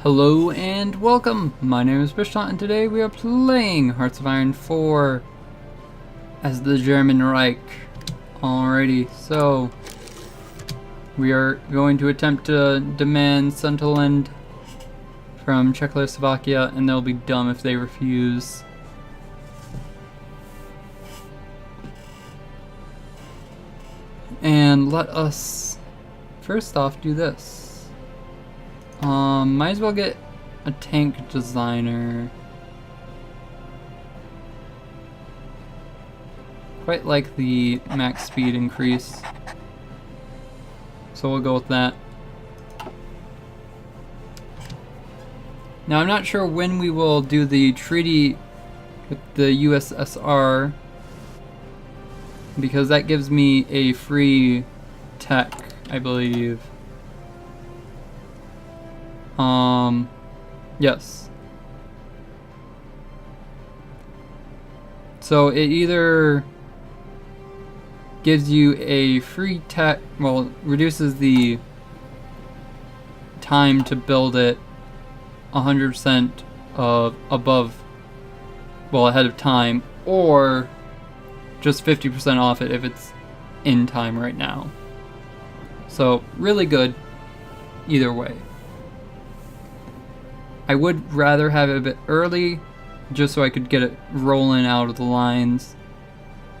Hello and welcome! My name is Bishant and today we are playing Hearts of Iron 4 as the German Reich. Alrighty, so we are going to attempt to demand Sunderland from Czechoslovakia, and they'll be dumb if they refuse. And let us first off do this. Might as well get a tank designer. Quite like the max speed increase, so we'll go with that. Now I'm not sure when we will do the treaty with the USSR, because that gives me a free tech, I believe. Yes. So it either gives you a free tech, well, reduces the time to build it 100% of above, well, ahead of time, or just 50% off it if it's in time right now. So really good either way. I would rather have it a bit early, just so I could get it rolling out of the lines,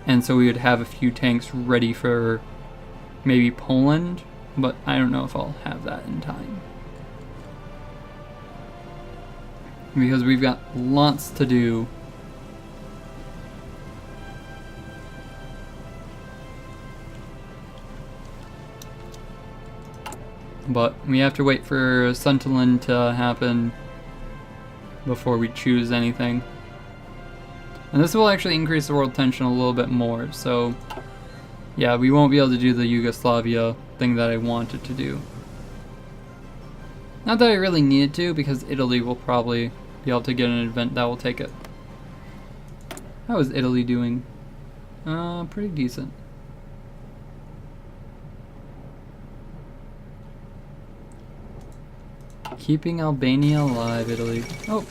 and so we would have a few tanks ready for maybe Poland, but I don't know if I'll have that in time, because we've got lots to do. But we have to wait for Sunderland to happen before we choose anything. And this will actually increase the world tension a little bit more, so yeah, we won't be able to do the Yugoslavia thing that I wanted to do. Not that I really needed to, because Italy will probably be able to get an event that will take it. How is Italy doing? Pretty decent. Keeping Albania alive, Italy. Oh!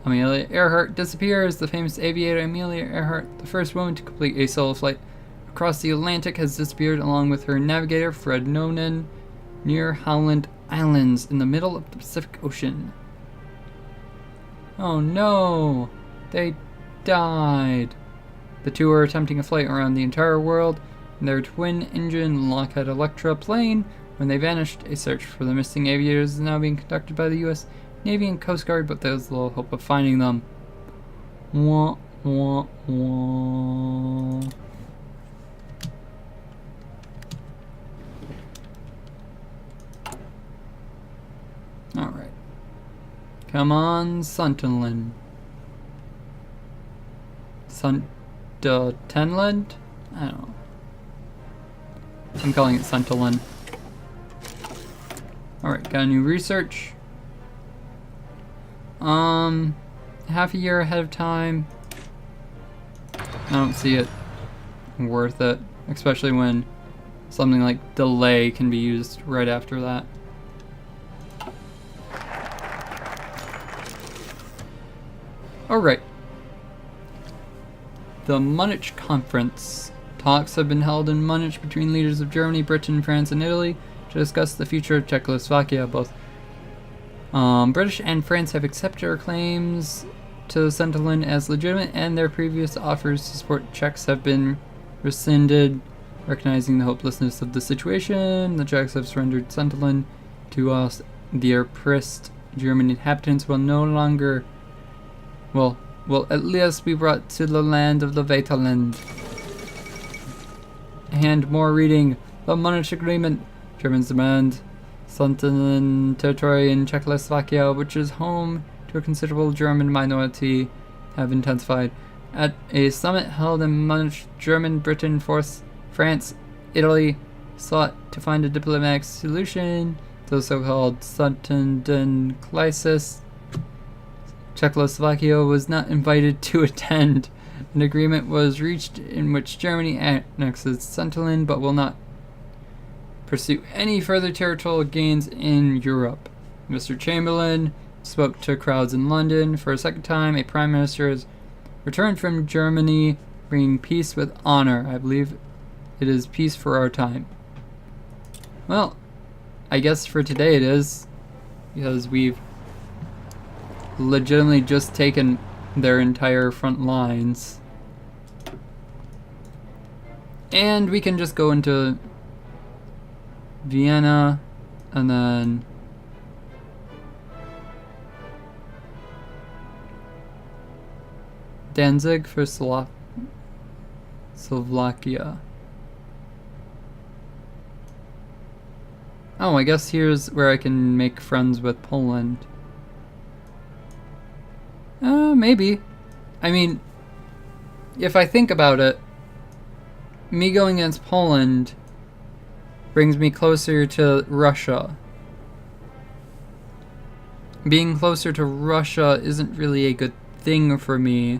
Amelia Earhart disappears. The famous aviator Amelia Earhart, the first woman to complete a solo flight across the Atlantic, has disappeared along with her navigator Fred Noonan near Howland Islands in the middle of the Pacific Ocean. Oh no! They died. The two are attempting a flight around the entire world in their twin-engine Lockheed Electra plane. When they vanished, a search for the missing aviators is now being conducted by the U.S. Navy and Coast Guard, but there's little hope of finding them. Wah, wah, wah. Alright. Come on, Sunderland. Tenland? I don't know. I'm calling it Sunderland. Alright, got a new research. Half a year ahead of time. I don't see it worth it, especially when something like delay can be used right after that. Alright. The Munich Conference. Talks have been held in Munich between leaders of Germany, Britain, France, and Italy to discuss the future of Czechoslovakia. Both British and France have accepted our claims to Sunderland as legitimate, and their previous offers to support Czechs have been rescinded. Recognizing the hopelessness of the situation, the Czechs have surrendered Sunderland to us. The oppressed German inhabitants will no longer, will at least be brought to the land of the Vaterland. And more reading. The Munich Agreement. Germans demand Sunderland territory in Czechoslovakia, which is home to a considerable German minority, have intensified. At a summit held in Munich, German, Britain, France, Italy sought to find a diplomatic solution to the so-called Sunderland crisis. Czechoslovakia was not invited to attend. An agreement was reached in which Germany annexes Sunderland but will not pursue any further territorial gains in Europe. Mr. Chamberlain spoke to crowds in London. For a second time, a prime minister has returned from Germany, bringing peace with honor. I believe it is peace for our time. Well, I guess for today it is, because we've legitimately just taken their entire front lines. And we can just go into Vienna and then Danzig for Slovakia. Oh, I guess here's where I can make friends with Poland. Maybe. I mean, if I think about it, me going against Poland brings me closer to Russia. Being closer to Russia isn't really a good thing for me.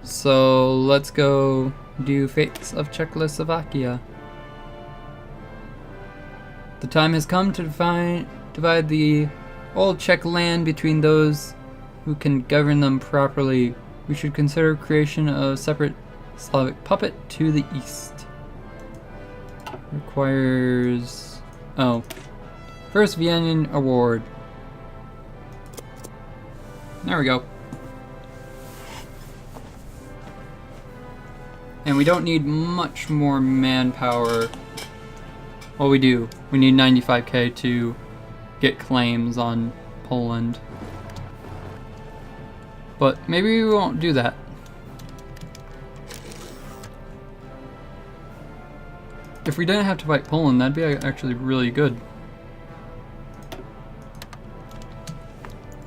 So let's go do Fates of Czechoslovakia. The time has come to divide the old Czech land between those who can govern them properly. We should consider creation of a separate Slavic puppet to the east. Requires... oh. First Vienna award. There we go. And we don't need much more manpower. Well, we do. We need 95k to get claims on Poland. But maybe we won't do that. If we didn't have to fight Poland, that'd be actually really good.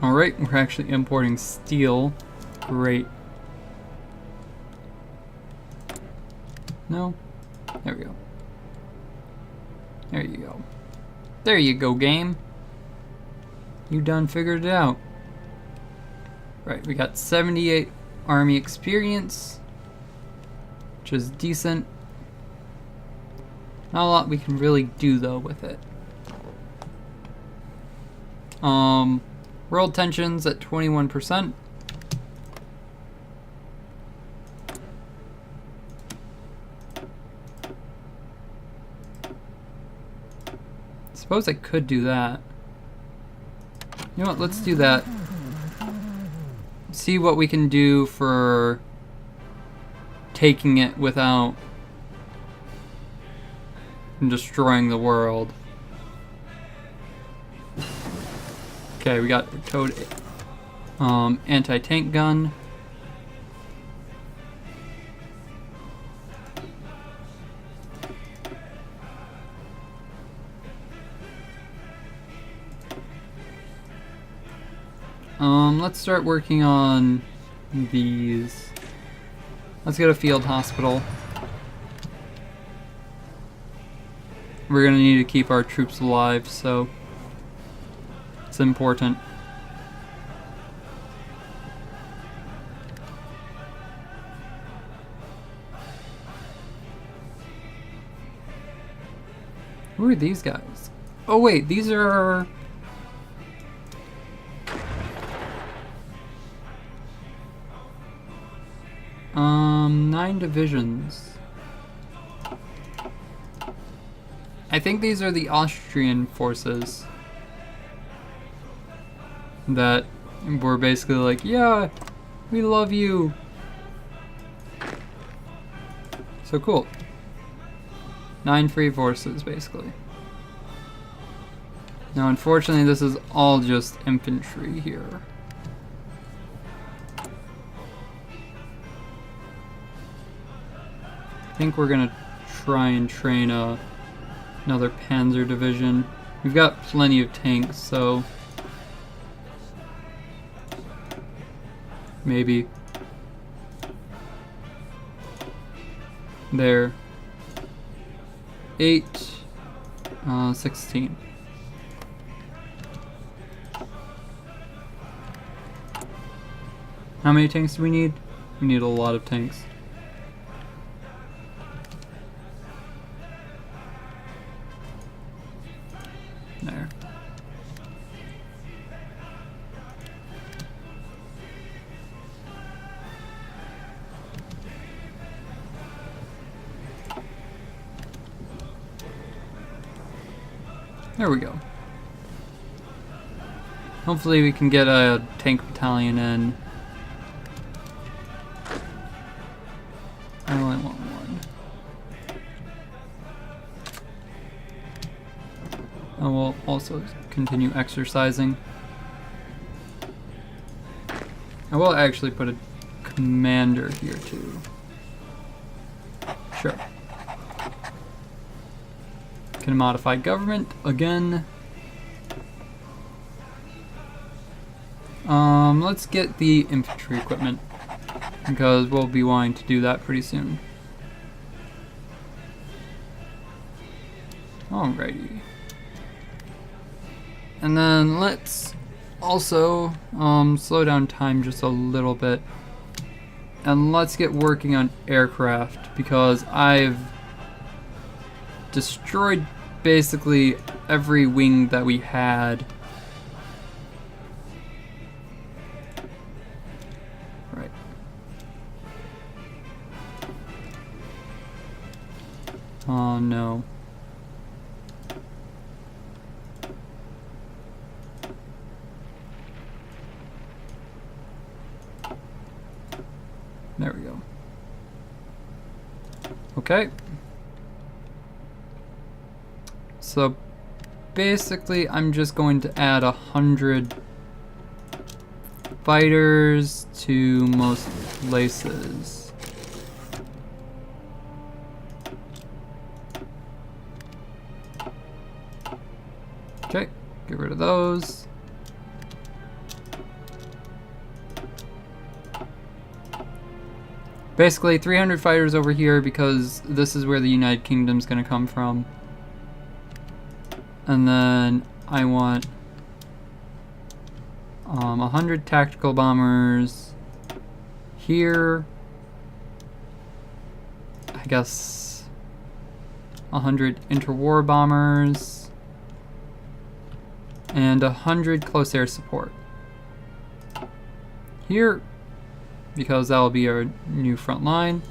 Alright, we're actually importing steel. Great. No? There we go. There you go. There you go, game. You done figured it out. Right, we got 78 army experience, which is decent. Not a lot we can really do though with it. World tensions at 21%. Suppose I could do that. You know what, let's do that. See what we can do for taking it without destroying the world. Okay, we got towed anti-tank gun. Let's start working on these. Let's get a field hospital. We're gonna need to keep our troops alive, so it's important. Who are these guys? Oh wait, these are... 9 divisions. I think these are the Austrian forces that were basically like, yeah, we love you. So cool. 9 free forces, basically. Now, unfortunately, this is all just infantry here. I think we're gonna try and train another panzer division. We've got plenty of tanks, so maybe. There. 8, 16. How many tanks do we need? We need a lot of tanks. There we go. Hopefully we can get a tank battalion in. I only want one. And we'll also continue exercising. I will actually put a commander here too. Sure. Can modify government again. Let's get the infantry equipment because we'll be wanting to do that pretty soon. Alrighty. And then let's also slow down time just a little bit. And let's get working on aircraft because I've destroyed basically every wing that we had. Right. Oh no. There we go. Okay. So basically I'm just going to add 100 fighters to most places. Okay, get rid of those. Basically 300 fighters over here because this is where the United Kingdom's gonna come from. And then I want 100 tactical bombers here. I guess 100 interwar bombers and 100 close air support here because that will be our new front line.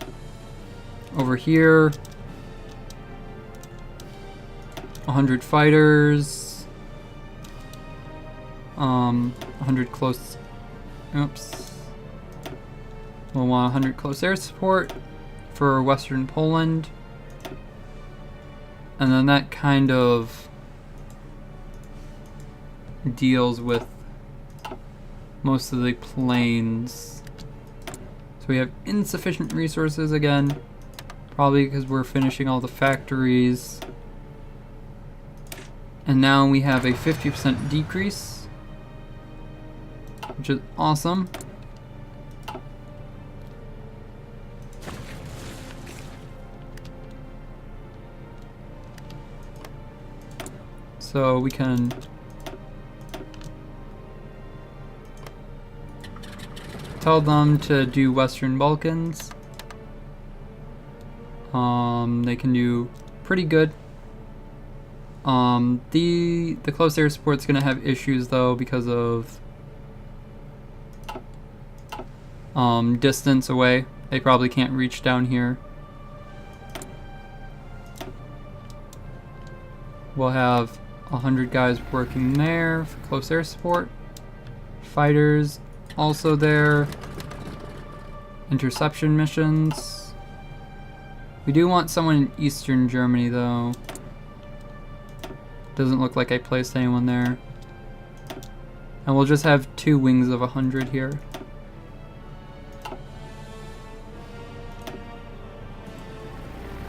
Over here 100 fighters, 100 close, oops, we'll want 100 close air support for Western Poland, and then that kind of deals with most of the planes. So we have insufficient resources again, probably because we're finishing all the factories. And now we have a 50% decrease, which is awesome. So we can tell them to do Western Balkans. They can do pretty good. The close air support's gonna have issues though because of distance away. They probably can't reach down here. We'll have 100 guys working there for close air support. Fighters also there. Interception missions. We do want someone in Eastern Germany though. Doesn't look like I placed anyone there. And we'll just have 2 wings of 100 here.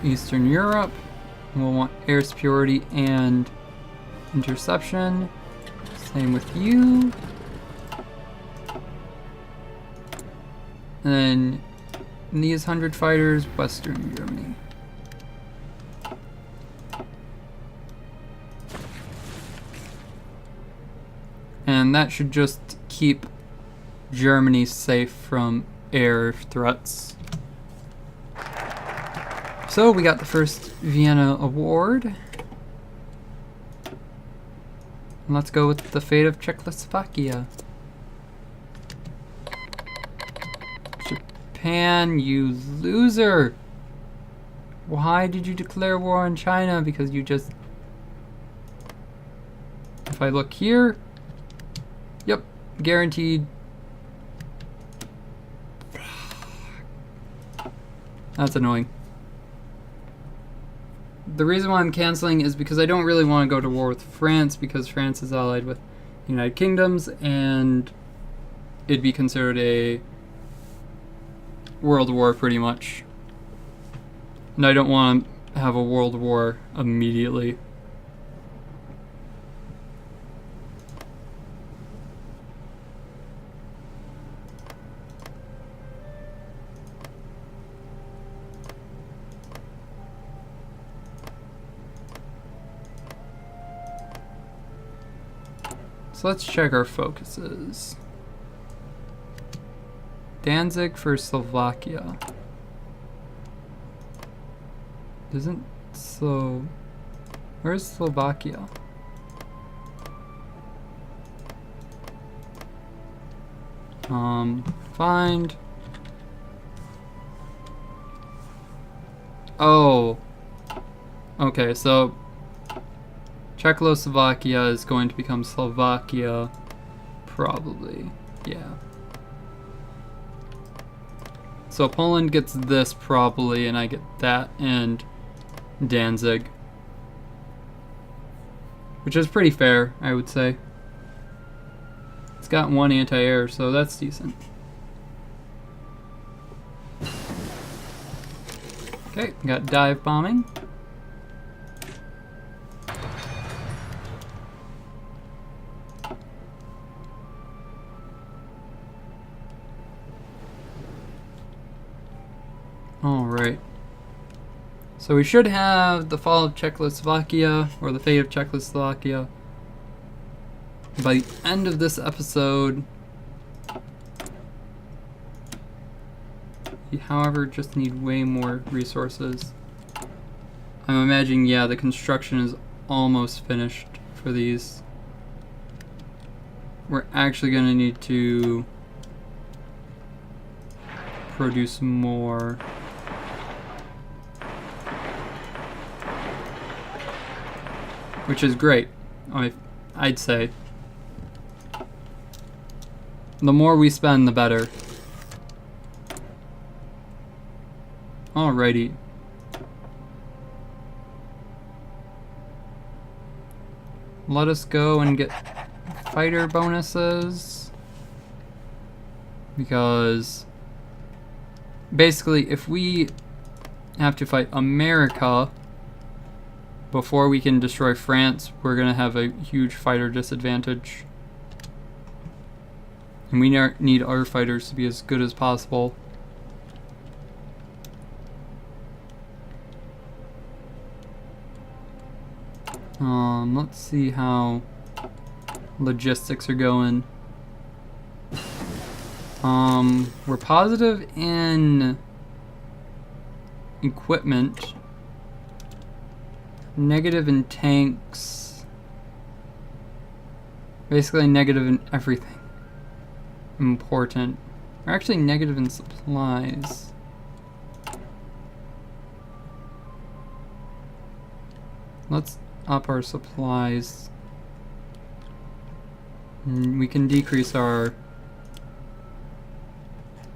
Eastern Europe. We'll want air superiority and interception. Same with you. And then these 100 fighters, Western Germany. And that should just keep Germany safe from air threats. So we got the first Vienna Award. And let's go with the fate of Czechoslovakia. Japan, you loser! Why did you declare war on China? Because you just If I look here, yep, guaranteed. That's annoying. The reason why I'm canceling is because I don't really want to go to war with France, because France is allied with the United Kingdoms, and it'd be considered a world war pretty much. And I don't want to have a world war immediately. So let's check our focuses. Danzig for Slovakia. Isn't so... Where's Slovakia? Find... Oh. Okay, so Czechoslovakia is going to become Slovakia, probably. Yeah. So Poland gets this probably, and I get that and Danzig. Which is pretty fair, I would say. It's got one anti-air, so that's decent. Okay, got dive bombing. Alright. So we should have the fall of Czechoslovakia, or the fate of Czechoslovakia, by the end of this episode. We, however, just need way more resources. I'm imagining, yeah, the construction is almost finished for these. We're actually going to need to produce more. Which is great, I'd say. The more we spend, the better. Alrighty. Let us go and get fighter bonuses. Because basically, if we have to fight America before we can destroy France, we're going to have a huge fighter disadvantage. And we need our fighters to be as good as possible. Let's see how logistics are going. We're positive in equipment. Negative in tanks. Basically negative in everything important. We're actually negative in supplies. Let's up our supplies. We can decrease our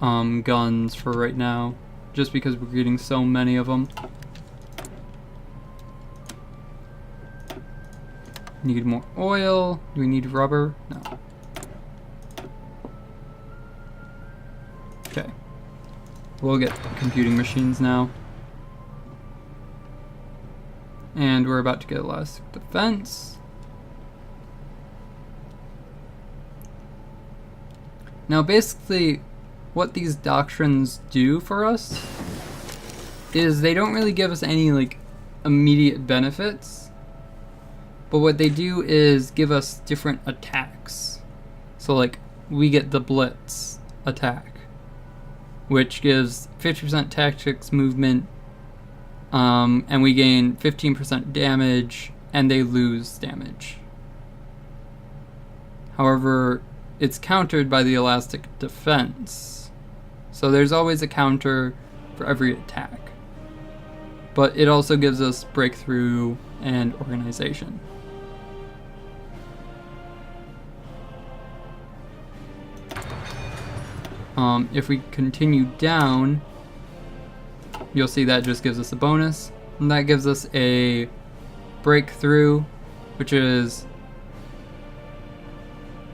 guns for right now, just because we're getting so many of them. Need more oil. Do we need rubber? No. Okay. We'll get computing machines now. And we're about to get elastic defense. Now basically, what these doctrines do for us is they don't really give us any like immediate benefits, but what they do is give us different attacks. So like we get the blitz attack, which gives 50% tactics movement, and we gain 15% damage, and they lose damage. However, it's countered by the elastic defense. So there's always a counter for every attack. But it also gives us breakthrough and organization. If we continue down, you'll see that just gives us a bonus, and that gives us a breakthrough, which is,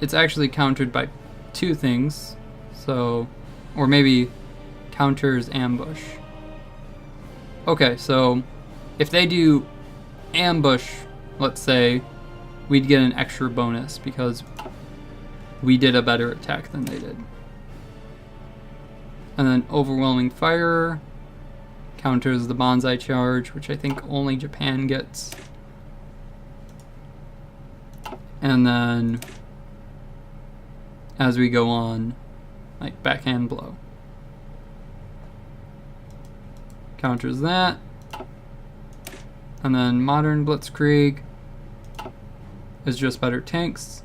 it's actually countered by 2 things, so, or maybe counters ambush. Okay, so if they do ambush, let's say, we'd get an extra bonus because we did a better attack than they did. And then overwhelming fire counters the bonsai charge, which I think only Japan gets. And then as we go on, like backhand blow counters that. And then modern blitzkrieg is just better tanks.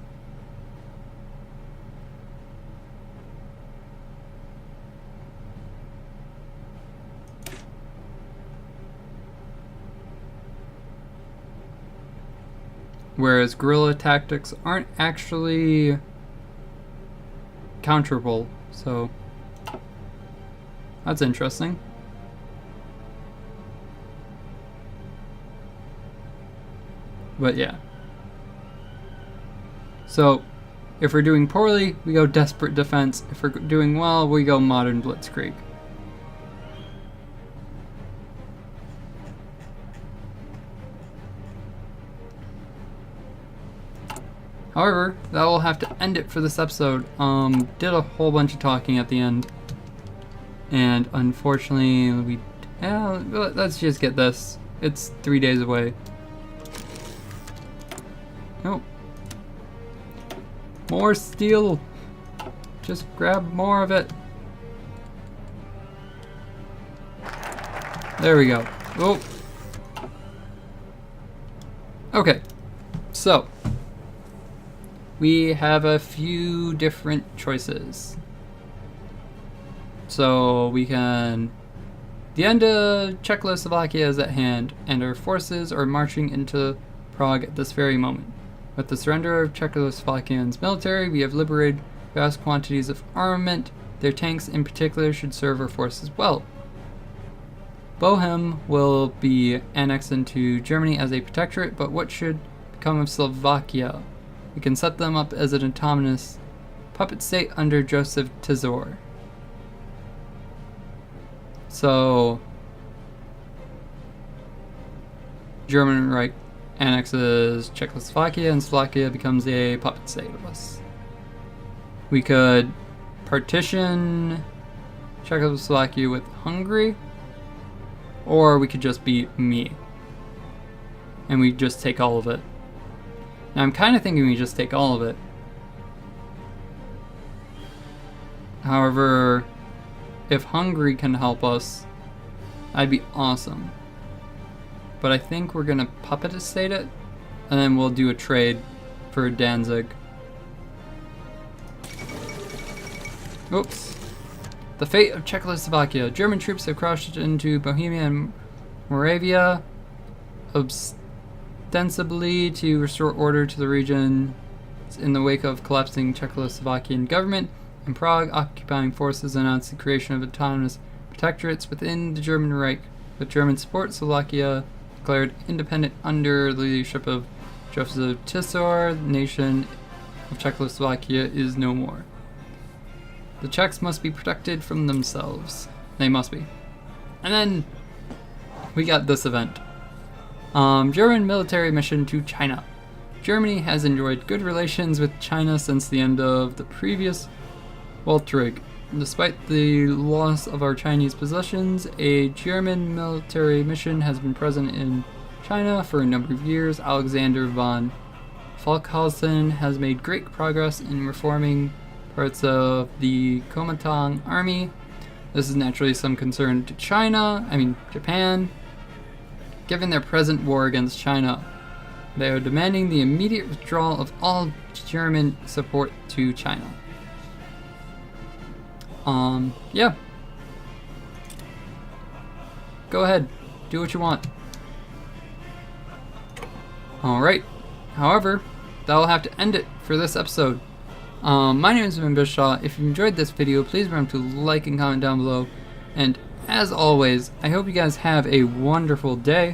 Whereas guerrilla tactics aren't actually counterable, so that's interesting. But yeah. So if we're doing poorly, we go desperate defense. If we're doing well, we go modern blitzkrieg. However, that will have to end it for this episode. Did a whole bunch of talking at the end, and unfortunately, let's just get this. It's 3 days away. Nope. More steel. Just grab more of it. There we go. Oh. Okay. So we have a few different choices. So we can... The end of Czechoslovakia is at hand, and our forces are marching into Prague at this very moment. With the surrender of Czechoslovakia's military, we have liberated vast quantities of armament. Their tanks in particular should serve our forces well. Bohem will be annexed into Germany as a protectorate, but what should become of Slovakia? We can set them up as an autonomous puppet state under Joseph Tizor. So, German Reich annexes Czechoslovakia and Slovakia becomes a puppet state of us. We could partition Czechoslovakia with Hungary, or we could just be me and we just take all of it. Now I'm kind of thinking we just take all of it. However, if Hungary can help us, that'd be awesome. But I think we're gonna puppet estate it, and then we'll do a trade for Danzig. Oops. The fate of Czechoslovakia. German troops have crossed into Bohemia and Moravia, ostensibly to restore order to the region in the wake of collapsing Czechoslovakian government. In Prague, occupying forces announced the creation of autonomous protectorates within the German Reich. With German support, Slovakia declared independent under the leadership of Joseph Tisor. The nation of Czechoslovakia is no more. The Czechs must be protected from themselves. They must be. And then we got this event. German military mission to China. Germany has enjoyed good relations with China since the end of the previous Weltkrieg. Despite the loss of our Chinese possessions, a German military mission has been present in China for a number of years. Alexander von Falkhausen has made great progress in reforming parts of the Kuomintang army. This is naturally some concern to Japan. Given their present war against China, they are demanding the immediate withdrawal of all German support to China. Yeah. Go ahead. Do what you want. Alright. However, that'll have to end it for this episode. My name is Ben Bishaw. If you enjoyed this video, please remember to like and comment down below. And as always, I hope you guys have a wonderful day.